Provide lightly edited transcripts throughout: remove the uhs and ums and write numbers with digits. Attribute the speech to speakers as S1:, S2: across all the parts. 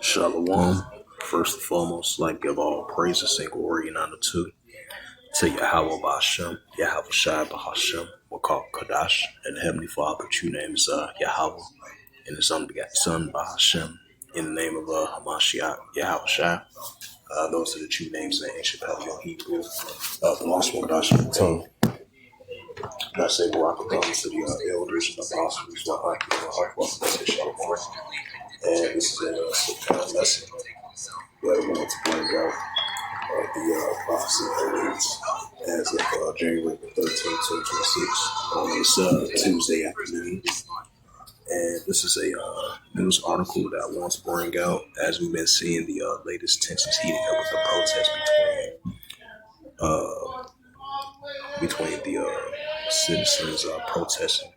S1: Shalom. First and foremost, like give all praises and glory and honor to Yahweh Bashem, Yahweh Shai Bahashem, we're called Kadash, and the Heavenly Father, true name is Yahweh, and His unbegotten Son Bahashem, in the name of Hamashiach, Yahweh Shai. Those are the true names in the ancient Paleo Hebrew. The lost one, Kadash, and the tongue. And I say, Barak to the elders and apostles, and this is a lesson that we want to bring out the prophecy elements as of January the 13th, 2026 on this Tuesday afternoon. And this is a news article that I want to bring out as we've been seeing the latest tensions heating up with the protests between the citizens protesting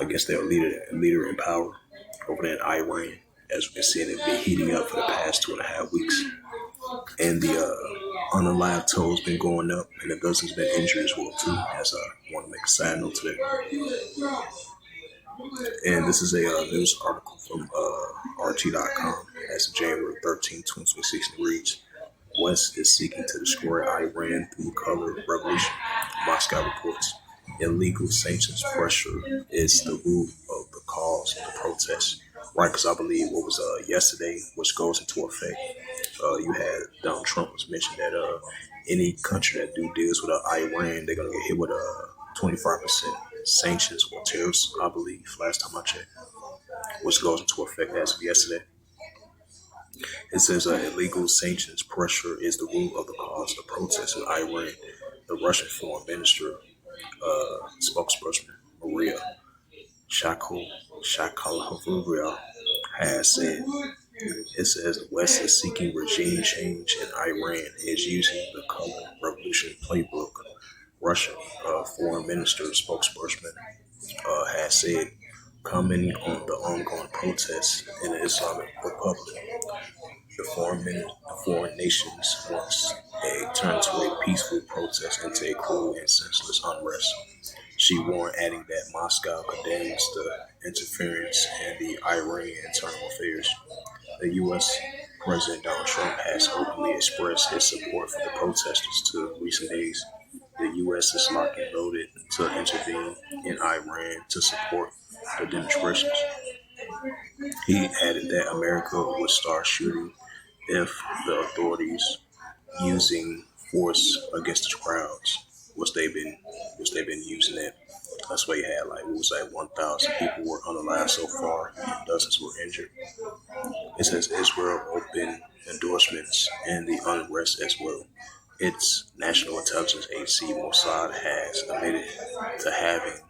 S1: against their leader in power over there in Iran, as we've been seeing it been heating up for the past 2.5 weeks. And the unalived toll has been going up, and the dozens been injured as well too. As I want to make a side note today. And this is a news article from RT.com as of January 13, 2026, and it reads: West is seeking to destroy Iran through color revolution. Moscow reports illegal sanctions pressure is the root of the cause of the protests. Right, because I believe what was yesterday, which goes into effect. You had Donald Trump was mentioned that any country that do deals with Iran, they're gonna get hit with 25% sanctions or tariffs. I believe last time I checked, which goes into effect as of yesterday. It says illegal sanctions pressure is the root of the cause of the protests in Iran. The Russian Foreign Minister spokesperson Maria Shakhalovaya has said. It says the West is seeking regime change and Iran is using the color revolution playbook. Russian foreign minister spokesperson has said, commenting on the ongoing protests in the Islamic Republic, the foreign nations wants a turn to a peaceful protest into a cruel and senseless unrest. She warned, adding that Moscow condemns the interference in the Iranian internal affairs. The U.S. President Donald Trump has openly expressed his support for the protesters to recent days. The U.S. is locked and loaded to intervene in Iran to support the demonstrations. He added that America would start shooting if the authorities using force against the crowds, which they've been using it. That's why you had 1,000 people were unalive so far, and dozens were injured. It says Israel opened endorsements and the unrest as well. Its national intelligence agency Mossad has admitted to having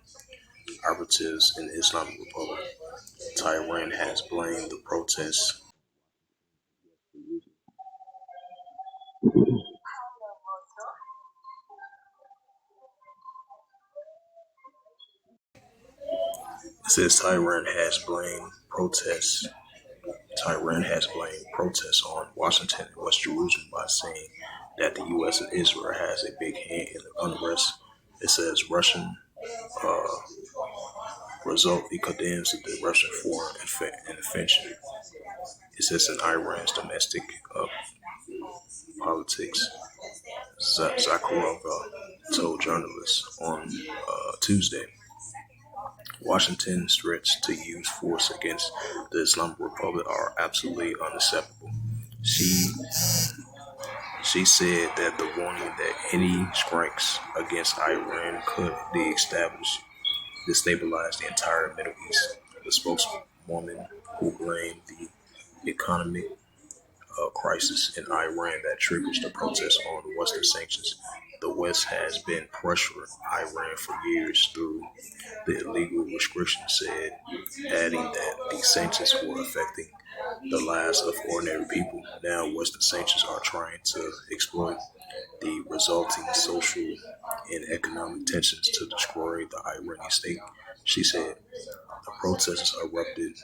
S1: operatives in the Islamic Republic. Tehran has blamed the protests. It says Tehran has blamed protests on Washington and West Jerusalem by saying that the U.S. and Israel has a big hand in the unrest. It says Russian result he condemns the Russian foreign intervention. It says in Iran's domestic politics, Zakharova told journalists on Tuesday, Washington's threats to use force against the Islamic Republic are absolutely unacceptable. She said that the warning that any strikes against Iran could destabilize the entire Middle East. The spokeswoman who blamed the economic crisis in Iran that triggers the protests on Western sanctions. The West has been pressuring Iran for years through the illegal restrictions, said, adding that these sanctions were affecting the lives of ordinary people. Now, Western sanctions are trying to exploit the resulting social and economic tensions to destroy the Iranian state. She said the protests erupted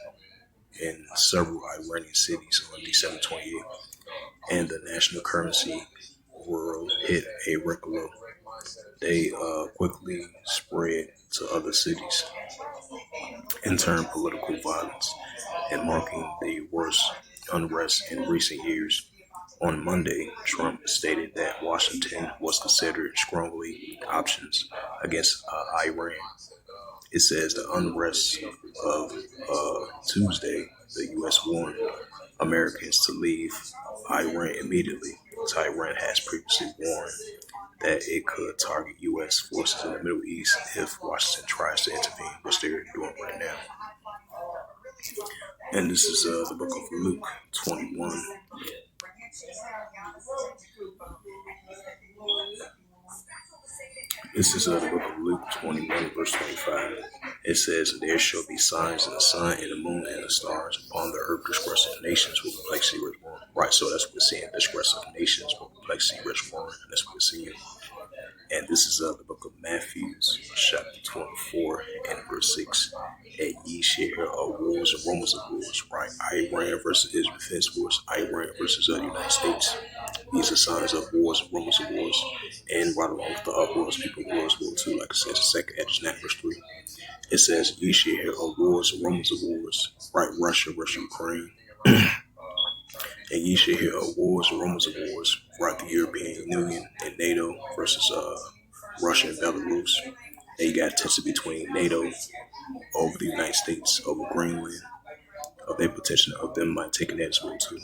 S1: in several Iranian cities on December 28th, and the national currency world hit a record low. They quickly spread to other cities and turn political violence and marking the worst unrest in recent years. On Monday, Trump stated that Washington was considering strongly options against Iran. It says the unrest of Tuesday, the U.S. warned Americans to leave Iran immediately. Tehran has previously warned that it could target U.S. forces in the Middle East if Washington tries to intervene, which they're doing right now. And this is the book of Luke 21. This is the book of Luke 21, verse 25. It says, "There shall be signs in the sun, and the moon, and the stars upon the earth. Disgressive nations will perplexity rich warring." Right, so that's what we're seeing. Disgressive nations will perplexity rich warring. That's what we're seeing. And this is the book of Matthew, chapter 24, and verse 6. "And ye shall hear of wars and rumors of wars," right? Iran versus Israel defense wars, Iran versus the United States. These are signs of wars and rumors of wars. And right along with the wars, people wars, World War II, like I said, the second Edge, verse 3. It says, "Ye shall hear of wars and rumors of wars," right? Russia, Ukraine. "And ye shall hear of wars and rumors of wars," right? The European Union and NATO versus Russia and Belarus. And you got tension between NATO over the United States, over Greenland, of their potential of them might taking that as well too.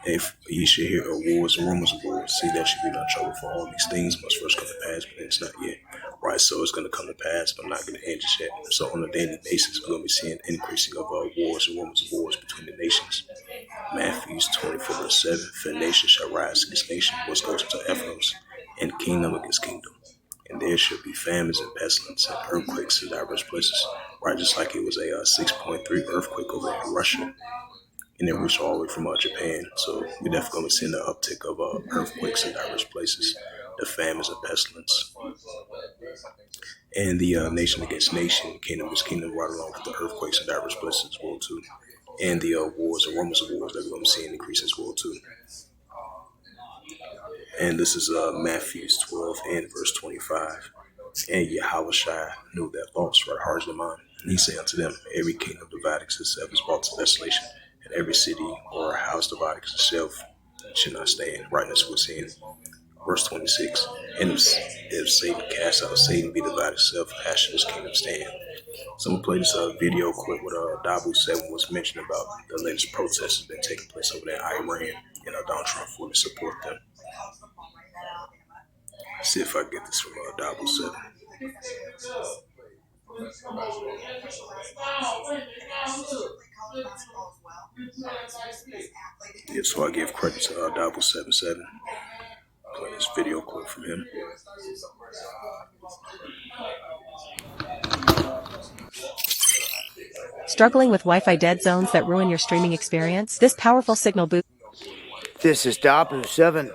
S1: If ye shall hear of wars and rumors of wars, see that should be not trouble, for all these things must first come to pass, but it's not yet. Right, so it's going to come to pass, but not going to end just yet. So on a daily basis, we're going to be seeing increasing of wars and rumors of wars between the nations. Matthew 24, verse 7, "For nation shall rise against nation, which goes to Ephesus, and kingdom against kingdom. And there shall be famines and pestilence and earthquakes in diverse places." Right, just like it was a 6.3 earthquake over in Russia. And it reached all the way from Japan. So we're definitely going to be seeing the uptick of earthquakes in diverse places, the famines and pestilence. And the nation against nation, kingdom against kingdom, right along with the earthquakes in diverse places as well too. And the wars and rumors of wars that we're going to see increase as well too. And this is Matthew 12 and verse 25. "And Yahushua knew their thoughts, right, hearts and mind. And he said unto them, Every kingdom divided itself is brought to desolation, and every city or house divided itself should not stand." Right, that's what we're seeing. Verse 26. "And if Satan cast out Satan, be divided itself, how should his kingdom stand?" So I'm going to play this video clip with Dabu 7 was mentioned about the latest protests that's been taking place over there in Iran, and Donald Trump fully support them. See if I get this from Dabu 7. Yeah, so I give credit to Dabu 77. Play this video clip from him.
S2: Struggling with Wi-Fi dead zones that ruin your streaming experience? This powerful signal boost.
S3: This is Dabu 7,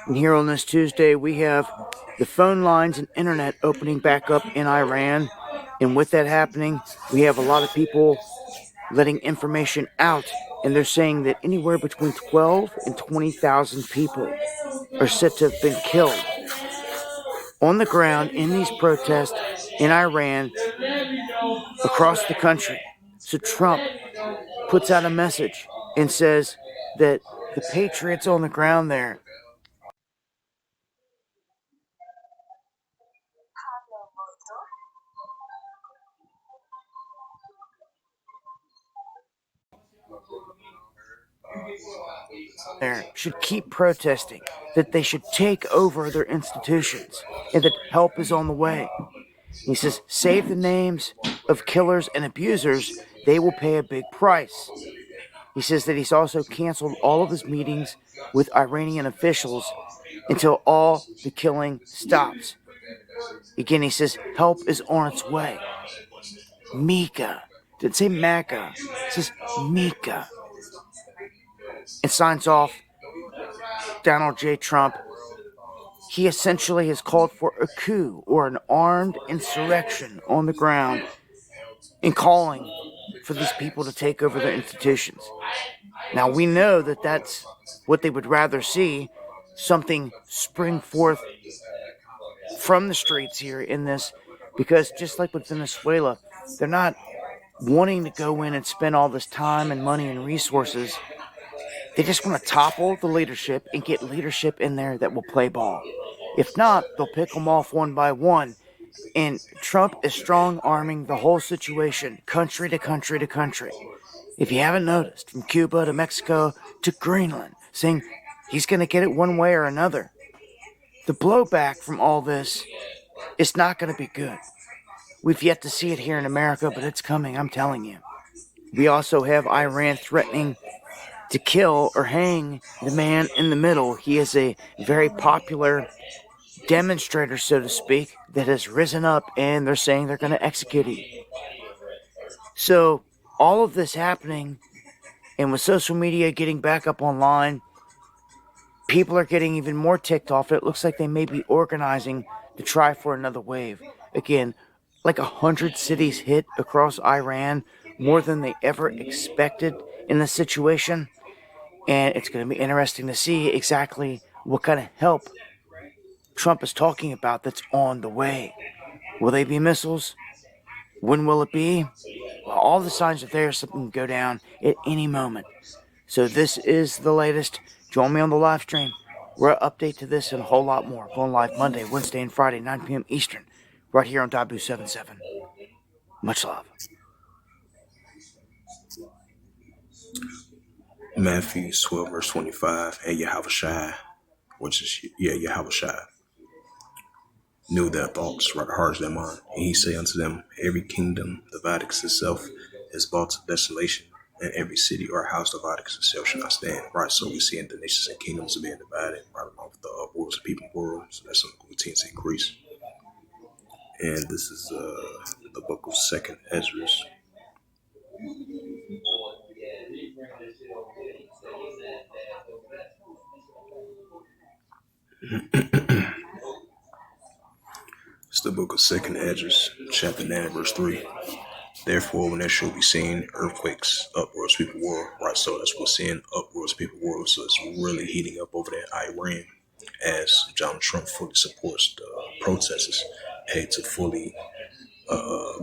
S3: and here on this Tuesday we have the phone lines and internet opening back up in Iran, and with that happening, we have a lot of people letting information out, and they're saying that anywhere between 12 and 20,000 people are said to have been killed on the ground in these protests in Iran across the country. So Trump puts out a message and says that the patriots on the ground there should keep protesting, that they should take over their institutions, and that help is on the way. He says, save the names of killers and abusers, they will pay a big price. He says that he's also canceled all of his meetings with Iranian officials until all the killing stops. Again, he says help is on its way. Mika. Didn't say Mecca. It says Mika. And signs off Donald J. Trump. He essentially has called for a coup or an armed insurrection on the ground and calling for these people to take over their institutions. Now, we know that that's what they would rather see, something spring forth from the streets here in this Because just like with Venezuela, they're not wanting to go in and spend all this time and money and resources. They just want to topple the leadership and get leadership in there that will play ball. If not, they'll pick them off one by one. And Trump is strong-arming the whole situation, country to country to country. If you haven't noticed, from Cuba to Mexico to Greenland, saying he's going to get it one way or another. The blowback from all this is not going to be good. We've yet to see it here in America, but it's coming, I'm telling you. We also have Iran threatening to kill or hang the man in the middle. He is a very popular demonstrator, so to speak, that has risen up, and they're saying they're going to execute him. So, all of this happening, and with social media getting back up online, people are getting even more ticked off. It looks like they may be organizing to try for another wave. Again, like 100 cities hit across Iran, more than they ever expected in this situation. And it's going to be interesting to see exactly what kind of help Trump is talking about that's on the way. Will they be missiles? When will it be? Well, all the signs are there. Something can go down at any moment. So this is the latest. Join me on the live stream. We're an update to this and a whole lot more. Going live Monday, Wednesday, and Friday, 9 p.m. Eastern, right here on Dabu77. Much love.
S1: Matthew 12, verse 25, and Yahushua, which is, Yahushua, knew their thoughts, right, hearts, their mind. And he said unto them, every kingdom divided itself is brought to desolation, and every city or house divided itself shall not stand. Right, so we see in the nations and kingdoms are being divided, right, along with the wars of people in the world. So that's something we continue to increase. And this is the book of 2nd Ezra. It's the book of 2nd Ezra, chapter 9, verse 3. Therefore, when there shall be seen earthquakes, uproars, people war. Right, so that's what we're seeing, uproars, people war. So it's really heating up over there in Iran as Donald Trump fully supports the protesters to fully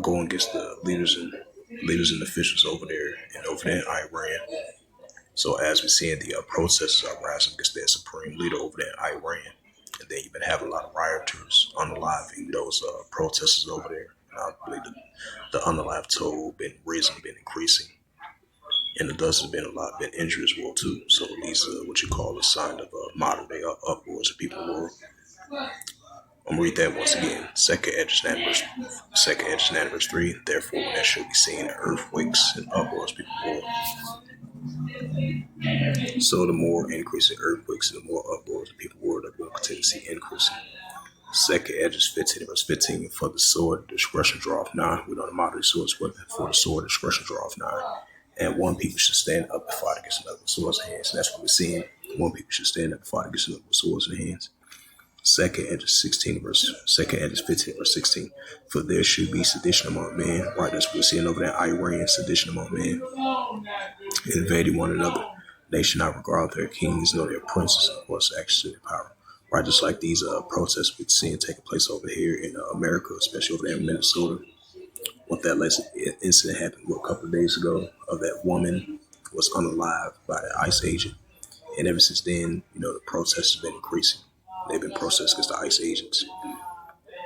S1: go against the leaders and officials over there in Iran. So as we see, the protesters are rising against their supreme leader over there in Iran. And then you've been having a lot of rioters unaliving those protesters over there. And I believe the unalive toll been increasing. And the dust has been injured as well too. So these are what you call a sign of modern day uproars of people war. I'm gonna read that once again. 2nd Ezra verse 3. Therefore, when there shall be seen earthquakes and uproars, people war. So the more increasing earthquakes and the more uproars of people war, that we'll continue to see increasing. 2nd Ezra 15, verse 15. For the sword discretion draweth nigh. We know the modern swords, but for the sword discretion draweth nigh. And one people should stand up and fight against another with swords in hands. And that's what we're seeing. One people should stand up and fight against another with swords in hands. 2nd Ezra 15, verse 16. For there should be sedition among men. Right, that's what we're seeing over there in Iran, sedition among men, invading one another. They should not regard their kings nor their princes, of course, actually in power. Right, just like these protests we're seeing taking place over here in America, especially over there in Minnesota. What that latest incident happened a couple of days ago of that woman was unalived by the ICE agent. And ever since then, the protests have been increasing. They've been protesting against the ICE agents.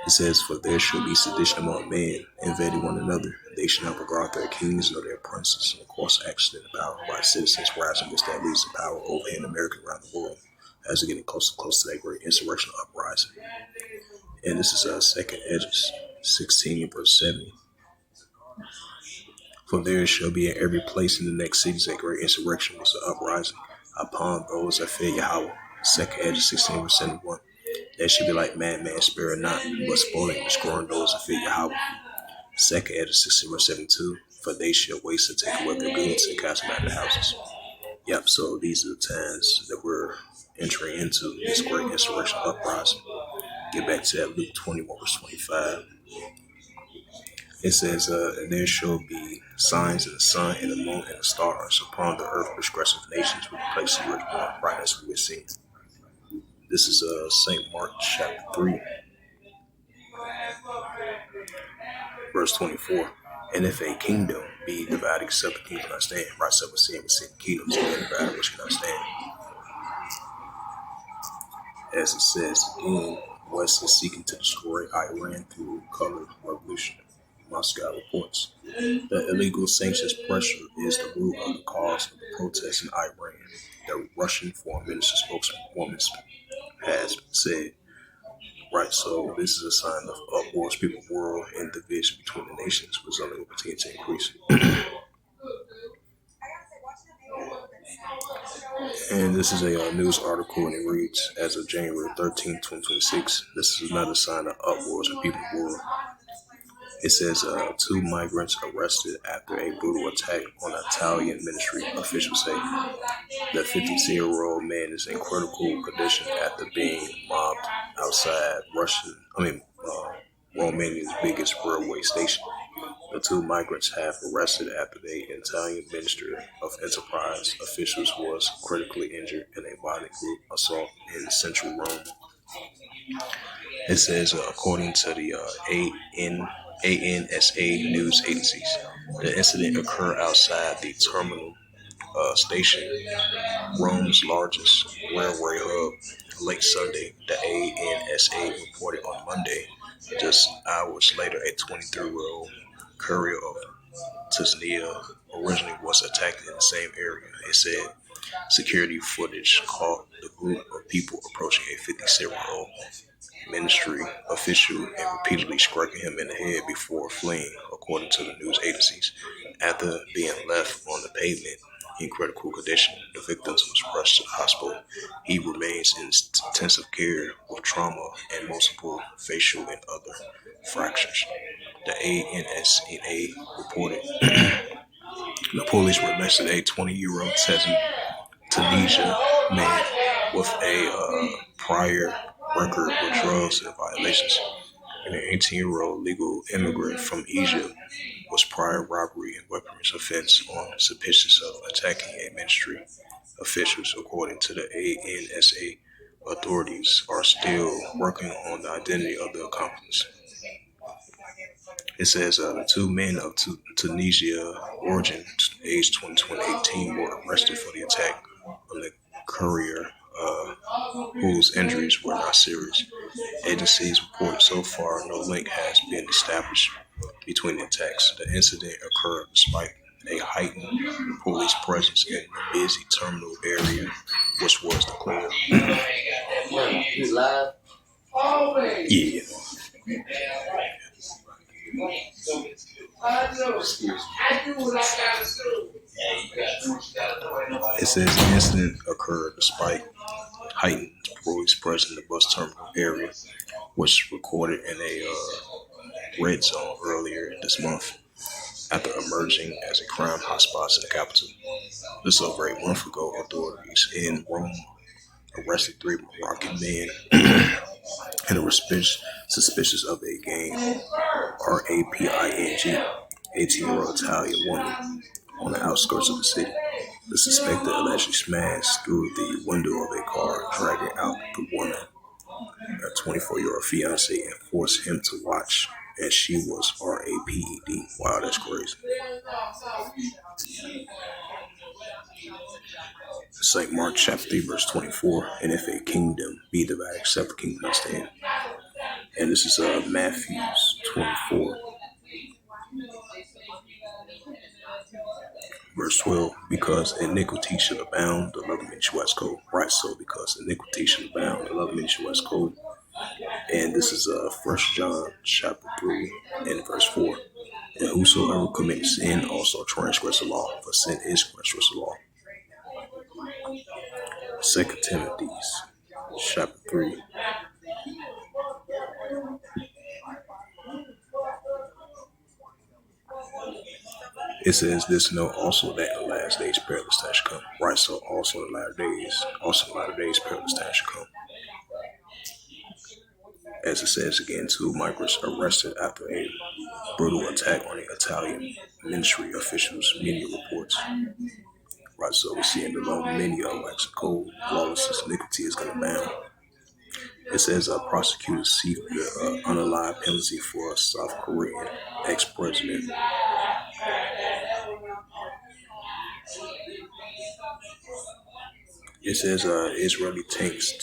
S1: It says, for there shall be sedition among men, invading one another. They shall not regard their kings nor their princes. And of course, actually, the power by citizens rising against that leads to power over here in America and around the world as we're getting closer and closer to that great insurrectional uprising. And this is 2nd Ezra 16, verse 70. For there shall be in every place in the next cities a great insurrection, was the uprising upon those that fear Yahweh. 2nd Ezra 16, verse 71. They should be like madman, sparing not, but spoiling and destroying those that fear Yahweh. 2nd Ezra 16, verse 72. For they shall waste and take away their goods and cast them out of the houses. Yep, so these are the times that we're entering into this great insurrection uprising. Get back to that Luke 21, verse 25. It says, and there shall be signs in the sun and the moon and the stars upon the earth, disgressive nations with the place of your born brightness we have seen. This is St. Mark chapter 3. Verse 24. And if a kingdom be divided, except the kingdom cannot stand. Right, so we're seeing kingdoms being divided, which cannot stand. As it says again, West is seeking to destroy Iran through colored revolution. Moscow reports that illegal sanctions pressure is the root of the cause of the protests in Iran. The Russian Foreign Ministry spokeswoman has said. Right, so this is a sign of uproars, people, world, and division between the nations, resulting will continue to increase. And this is a news article, and it reads, as of January 13, 2026, this is another sign of uproars in people's world. It says 2 migrants arrested after a brutal attack on Italian ministry. Officials say the 56-year-old man is in critical condition after being mobbed outside Romania's biggest railway station. The 2 migrants have arrested after the Italian Ministry of Enterprise officials was critically injured in a violent group assault in central Rome. It says, according to the ANSA news agencies, the incident occurred outside the terminal station, Rome's largest railway hub, late Sunday. The ANSA reported on Monday. Just hours later, a 23-year-old courier of Tasnia originally was attacked in the same area. It said security footage caught the group of people approaching a 56-year-old ministry official and repeatedly striking him in the head before fleeing, according to the news agencies. After being left on the pavement in critical condition, the victim was rushed to the hospital. He remains in intensive care with trauma and multiple facial and other fractures. The ANSA reported the police arrested a 20-year-old Tunisia man with a prior record with drugs and violations, and an 18-year-old legal immigrant from Egypt was prior robbery and weapons offense on suspicion of attacking a ministry. Officials, according to the ANSA, authorities are still working on the identity of the accomplice. It says the 2 men of Tunisia origin, aged 20 and 18, were arrested for the attack on the courier, whose injuries were not serious. Agencies report so far no link has been established between the attacks. The incident occurred despite a heightened police presence in the busy terminal area, which was declared.
S3: You live?
S1: Yeah. It says the incident occurred despite heightened police presence in the bus terminal area, which was recorded in a red zone earlier this month, after emerging as a crime hotspot in the capital. Just over a month ago, authorities in Rome arrested 3 Moroccan men and were suspicious of a gang, RAPING, 18-year-old Italian woman on the outskirts of the city. The suspected allegedly smashed through the window of a car, dragging out the woman, her 24-year-old fiance, and forced him to watch as she was RAPED. Wow, that's crazy. St. Mark chapter 3, verse 24. And if a kingdom be divided, except the kingdom not stand. And this is Matthew 24. Verse 12, because iniquity shall abound, the love of many shall wax cold. Right, so because iniquity shall abound, the love of many shall wax cold. And this is 1 John chapter 3 and verse 4. And whosoever commits sin also transgress the law, for sin is transgress the law. 2 Timothy chapter 3. It says this, know also that in the last days perilous times shall come. Right, so also in the latter days perilous times shall come. As it says again, 2 migrants arrested after a brutal attack on the Italian ministry officials, media reports. Right, so we see in the love many are waxing cold, lawlessness, iniquity is going to abound. It says prosecutors seek the unalive penalty for a South Korean ex-president. It says Israeli tanks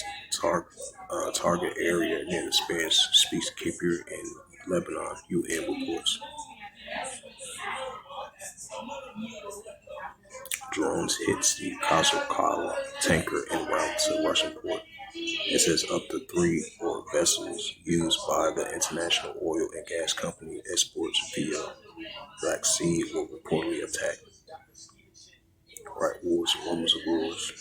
S1: target area near the Spanish speaks Kipir in Lebanon, UN reports. Drones hits the Khazar tanker en route to Russian port. It says up to 3 more vessels used by the international oil and gas company exports via Black Sea were reportedly attacked. Right, wars and rumors of wars.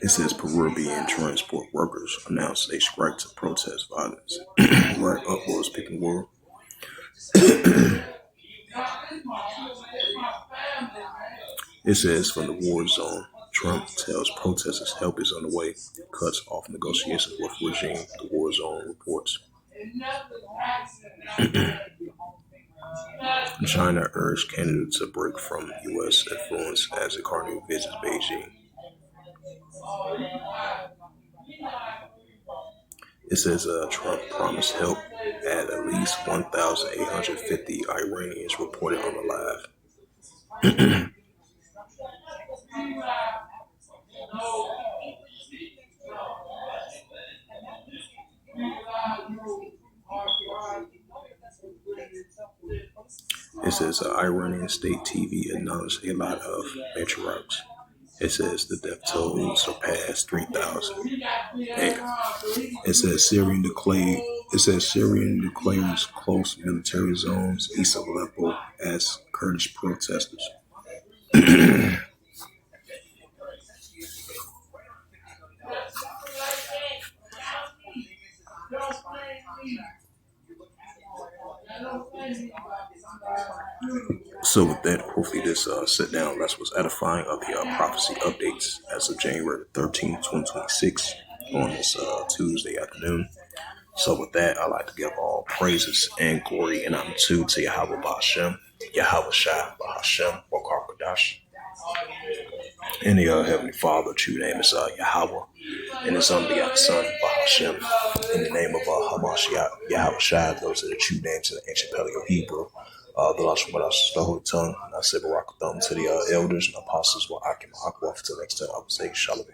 S1: It says Peruvian transport workers announced a strike to protest violence. Right, upwards picking world. It says from the war zone, Trump tells protesters help is on the way, cuts off negotiations with regime, the war zone reports. China urged Canada to break from U.S. influence as the Carney visits Beijing. It says Trump promised help at least 1,850 Iranians reported unalive. It says Iranian state TV acknowledged a lot of matriarchs. It says the death toll surpassed 3,000. It says Syrian declares close military zones east of Aleppo as Kurdish protesters. So with that, hopefully this sit down lesson was edifying of the prophecy updates as of January 13th, 2026 on this Tuesday afternoon. So with that, I'd like to give all praises and glory and honor to Yahweh Ba'Hashem, Yahweh Shai Ba'Hashem, Wakar Kadash. And the Heavenly Father, true name is Yahweh, and His unbegotten Son, Ba'Hashem. In the name of Hamashiach, Yahweh Shai, those are the true names in the ancient Paleo Hebrew. The Holy Tongue, and I say Barakatham to the elders and apostles, Wa'akim Akwa, to the next time I would say Shalom.